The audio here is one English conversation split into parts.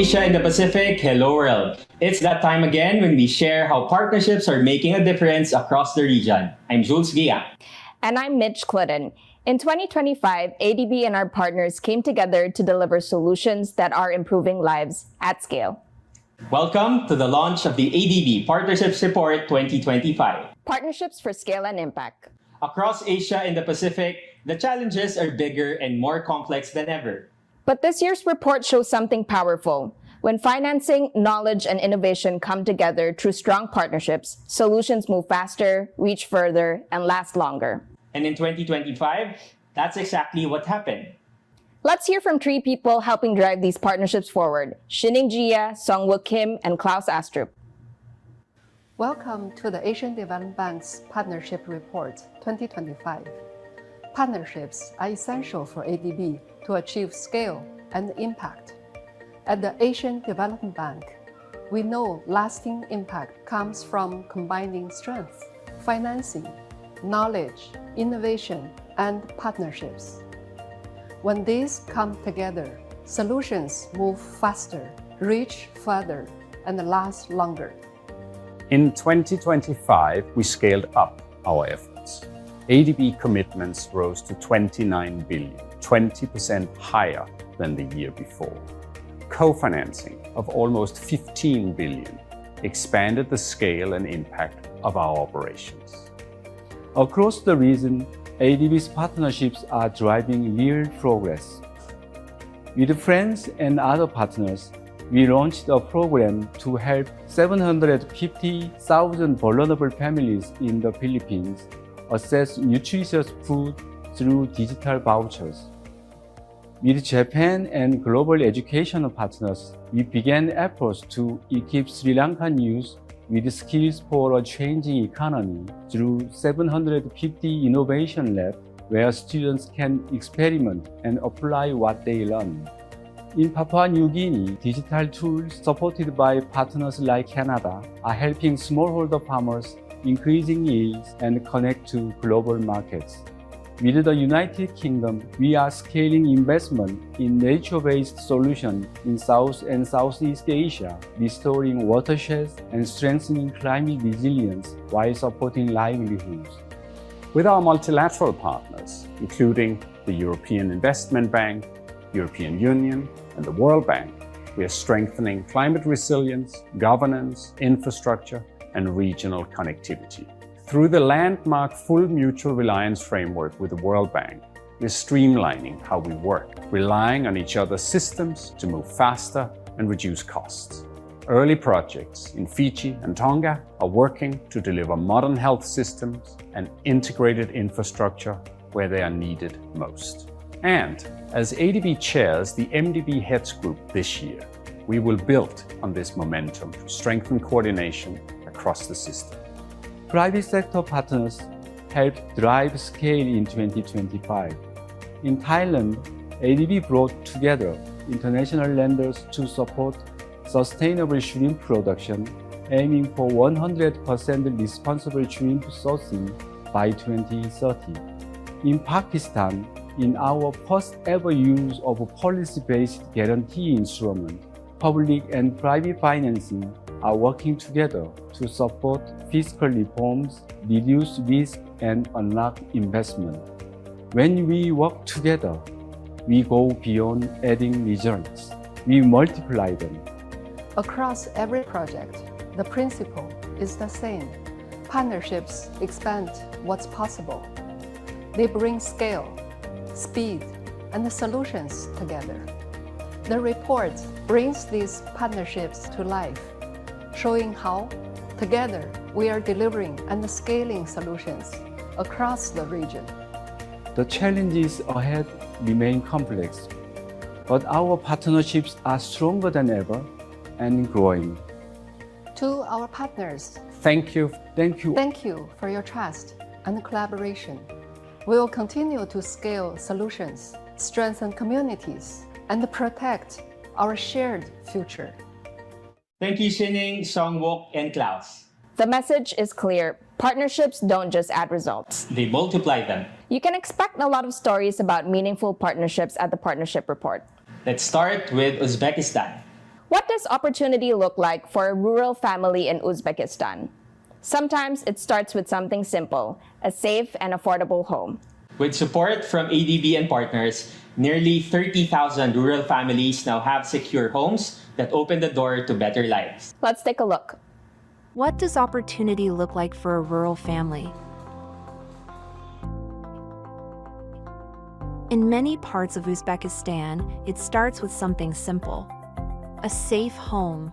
Asia and the Pacific, hello world. It's that time again when we share how partnerships are making a difference across the region. I'm Jules Gia. And I'm Mitch Clidden. In 2025, ADB and our partners came together to deliver solutions that are improving lives at scale. Welcome to the launch of the ADB Partnership Report 2025. Partnerships for Scale and Impact. Across Asia and the Pacific, the challenges are bigger and more complex than ever. But this year's report shows something powerful. When financing, knowledge, and innovation come together through strong partnerships, solutions move faster, reach further, and last longer. And in 2025, that's exactly what happened. Let's hear from three people helping drive these partnerships forward: Shining Jia, Songwook Kim, and Klaus Astrup. Welcome to the Asian Development Bank's Partnership Report 2025. Partnerships are essential for ADB to achieve scale and impact. At the Asian Development Bank, we know lasting impact comes from combining strength, financing, knowledge, innovation, and partnerships. When these come together, solutions move faster, reach further, and last longer. In 2025, we scaled up our efforts. ADB commitments rose to 29 billion, 20% higher than the year before. Co-financing of almost 15 billion expanded the scale and impact of our operations. Across the region, ADB's partnerships are driving real progress. With friends and other partners, we launched a program to help 750,000 vulnerable families in the Philippines access nutritious food through digital vouchers. With Japan and global educational partners, we began efforts to equip Sri Lankan youth with skills for a changing economy through 750 innovation labs where students can experiment and apply what they learn. In Papua New Guinea, digital tools supported by partners like Canada are helping smallholder farmers increasing yields and connect to global markets. With the United Kingdom, we are scaling investment in nature-based solutions in South and Southeast Asia, restoring watersheds and strengthening climate resilience while supporting livelihoods. With our multilateral partners, including the European Investment Bank, European Union, and the World Bank, we are strengthening climate resilience, governance, infrastructure, and regional connectivity. Through the landmark Full Mutual Reliance Framework with the World Bank, we're streamlining how we work, relying on each other's systems to move faster and reduce costs. Early projects in Fiji and Tonga are working to deliver modern health systems and integrated infrastructure where they are needed most. And as ADB chairs the MDB Heads Group this year, we will build on this momentum to strengthen coordination across the system. Private sector partners helped drive scale in 2025. In Thailand, ADB brought together international lenders to support sustainable shrimp production, aiming for 100% responsible shrimp sourcing by 2030. In Pakistan, in our first ever use of a policy-based guarantee instrument, public and private financing are working together to support fiscal reforms, reduce risk, and unlock investment. When we work together, we go beyond adding results. We multiply them. Across every project, the principle is the same. Partnerships expand what's possible. They bring scale, speed, and the solutions together. The report brings these partnerships to life, showing how, together, we are delivering and scaling solutions across the region. The challenges ahead remain complex, but our partnerships are stronger than ever and growing. To our partners, Thank you. Thank you. thank you for your trust and collaboration. We will continue to scale solutions, strengthen communities, and protect our shared future. Thank you, Shining, Songwook, and Klaus. The message is clear. Partnerships don't just add results. They multiply them. You can expect a lot of stories about meaningful partnerships at the Partnership Report. Let's start with Uzbekistan. What does opportunity look like for a rural family in Uzbekistan? Sometimes it starts with something simple, a safe and affordable home. With support from ADB and partners, nearly 30,000 rural families now have secure homes that open the door to better lives. Let's take a look. What does opportunity look like for a rural family? In many parts of Uzbekistan, it starts with something simple: a safe home.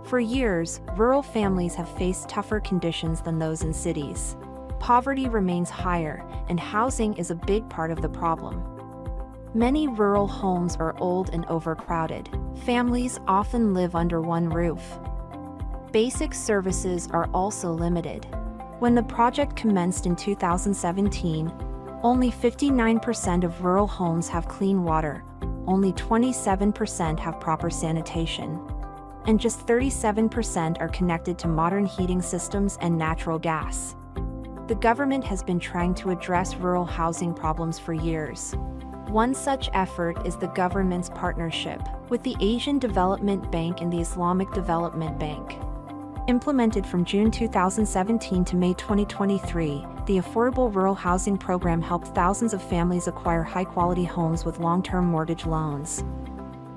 For years, rural families have faced tougher conditions than those in cities. Poverty remains higher, and housing is a big part of the problem. Many rural homes are old and overcrowded. Families often live under one roof. Basic services are also limited. When the project commenced in 2017, only 59% of rural homes have clean water, only 27% have proper sanitation, and just 37% are connected to modern heating systems and natural gas. The government has been trying to address rural housing problems for years. One such effort is the government's partnership with the Asian Development Bank and the Islamic Development Bank. Implemented from June 2017 to May 2023, the Affordable Rural Housing Program helped thousands of families acquire high-quality homes with long-term mortgage loans.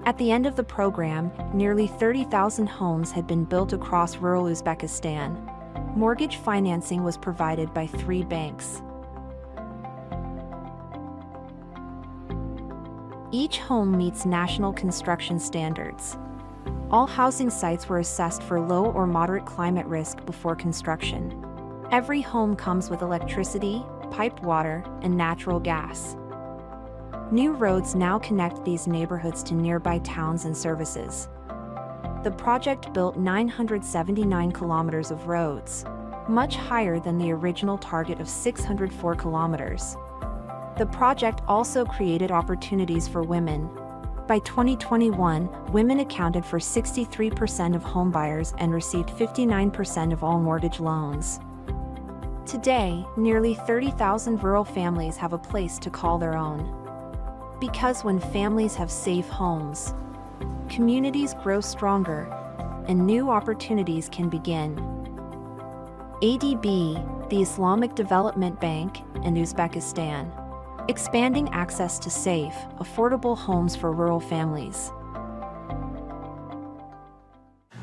At the end of the program, nearly 30,000 homes had been built across rural Uzbekistan. Mortgage financing was provided by 3 banks. Each home meets national construction standards. All housing sites were assessed for low or moderate climate risk before construction. Every home comes with electricity, piped water, and natural gas. New roads now connect these neighborhoods to nearby towns and services. The project built 979 kilometers of roads, much higher than the original target of 604 kilometers. The project also created opportunities for women. By 2021, women accounted for 63% of homebuyers and received 59% of all mortgage loans. Today, nearly 30,000 rural families have a place to call their own. Because when families have safe homes, communities grow stronger, and new opportunities can begin. ADB, the Islamic Development Bank, and Uzbekistan, expanding access to safe, affordable homes for rural families.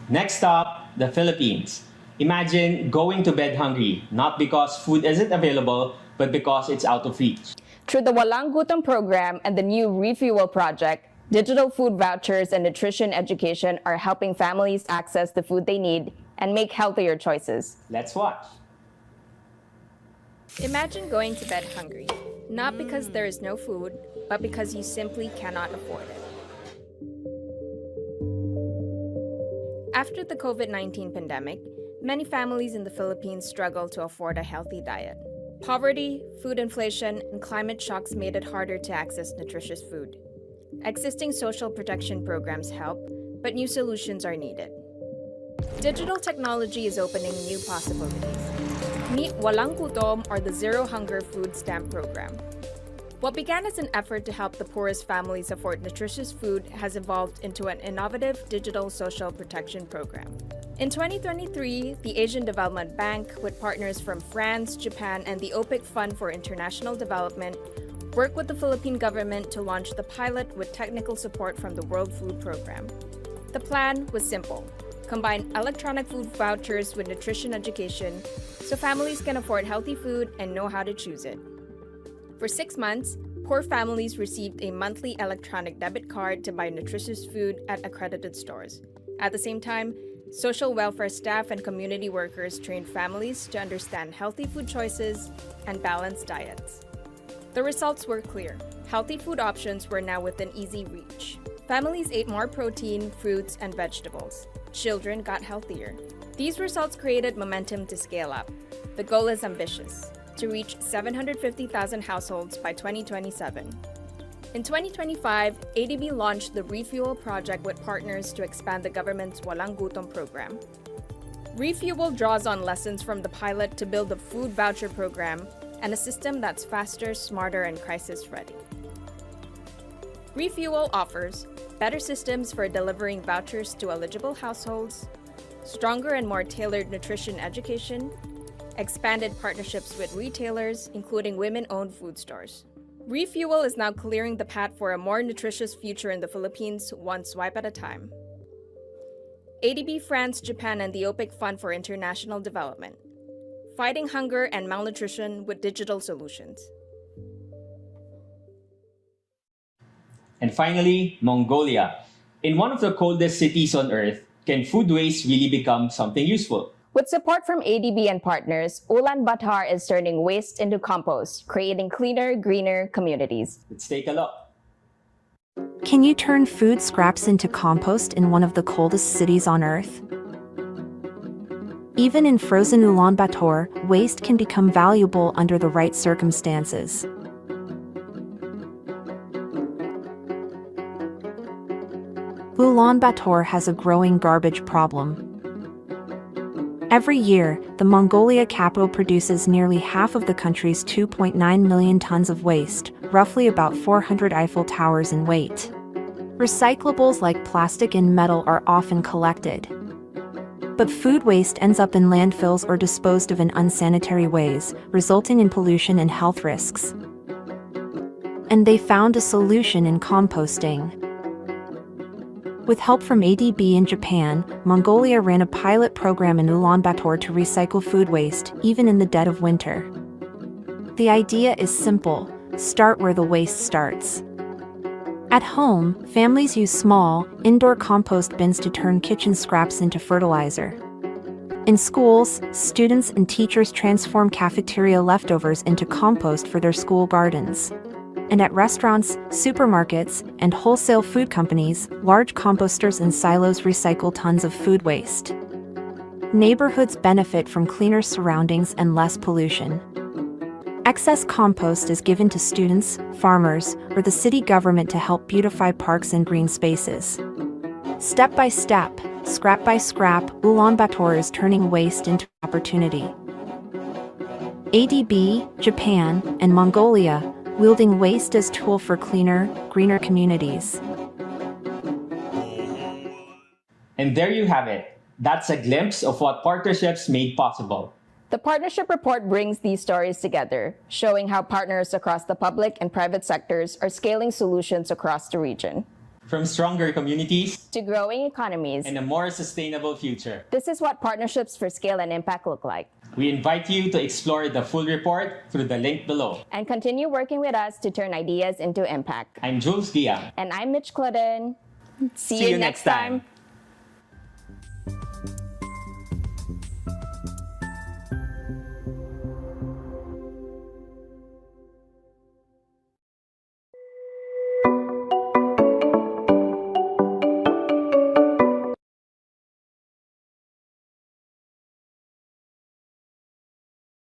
Next up, the Philippines. Imagine going to bed hungry, not because food isn't available, but because it's out of reach. Through the Walang Gutom program and the new Refuel project, digital food vouchers and nutrition education are helping families access the food they need and make healthier choices. Let's watch. Imagine going to bed hungry, not because there is no food, but because you simply cannot afford it. After the COVID-19 pandemic, many families in the Philippines struggle to afford a healthy diet. Poverty, food inflation, and climate shocks made it harder to access nutritious food. Existing social protection programs help, but new solutions are needed. Digital technology is opening new possibilities. Meet Walang Gutom, or the Zero Hunger Food Stamp Program. What began as an effort to help the poorest families afford nutritious food has evolved into an innovative digital social protection program. In 2023, the Asian Development Bank, with partners from France, Japan, and the OPIC Fund for International Development, worked with the Philippine government to launch the pilot with technical support from the World Food Program. The plan was simple: combine electronic food vouchers with nutrition education so families can afford healthy food and know how to choose it. For 6 months, poor families received a monthly electronic debit card to buy nutritious food at accredited stores. At the same time, social welfare staff and community workers trained families to understand healthy food choices and balanced diets. The results were clear. Healthy food options were now within easy reach. Families ate more protein, fruits, and vegetables. Children got healthier. These results created momentum to scale up. The goal is ambitious: to reach 750,000 households by 2027. In 2025, ADB launched the Refuel project with partners to expand the government's Walang Gutom program. Refuel draws on lessons from the pilot to build a food voucher program and a system that's faster, smarter, and crisis-ready. Refuel offers better systems for delivering vouchers to eligible households, stronger and more tailored nutrition education, expanded partnerships with retailers, including women-owned food stores. Refuel is now clearing the path for a more nutritious future in the Philippines, one swipe at a time. ADB, France, Japan, and the OPIC Fund for International Development. Fighting hunger and malnutrition with digital solutions. And finally, Mongolia. In one of the coldest cities on Earth, can food waste really become something useful? With support from ADB and partners, Ulaanbaatar is turning waste into compost, creating cleaner, greener communities. Let's take a look. Can you turn food scraps into compost in one of the coldest cities on Earth? Even in frozen Ulaanbaatar, waste can become valuable under the right circumstances. Ulaanbaatar has a growing garbage problem. Every year, the Mongolia capital produces nearly half of the country's 2.9 million tons of waste, roughly about 400 Eiffel Towers in weight. Recyclables like plastic and metal are often collected. But food waste ends up in landfills or disposed of in unsanitary ways, resulting in pollution and health risks. And they found a solution in composting. With help from ADB in Japan, Mongolia ran a pilot program in Ulaanbaatar to recycle food waste, even in the dead of winter. The idea is simple: start where the waste starts. At home, families use small, indoor compost bins to turn kitchen scraps into fertilizer. In schools, students and teachers transform cafeteria leftovers into compost for their school gardens. And at restaurants, supermarkets, and wholesale food companies, large composters and silos recycle tons of food waste. Neighborhoods benefit from cleaner surroundings and less pollution. Excess compost is given to students, farmers, or the city government to help beautify parks and green spaces. Step by step, scrap by scrap, Ulaanbaatar is turning waste into opportunity. ADB, Japan, and Mongolia, wielding waste as tool for cleaner, greener communities. And there you have it. That's a glimpse of what partnerships made possible. The partnership report brings these stories together, showing how partners across the public and private sectors are scaling solutions across the region. From stronger communities To growing economies, and a more sustainable future. this is what partnerships for scale and impact look like. We invite you to explore the full report through the link below. And continue working with us to turn ideas into impact. I'm Jules Gia. And I'm Mitch Cloden. See you next time.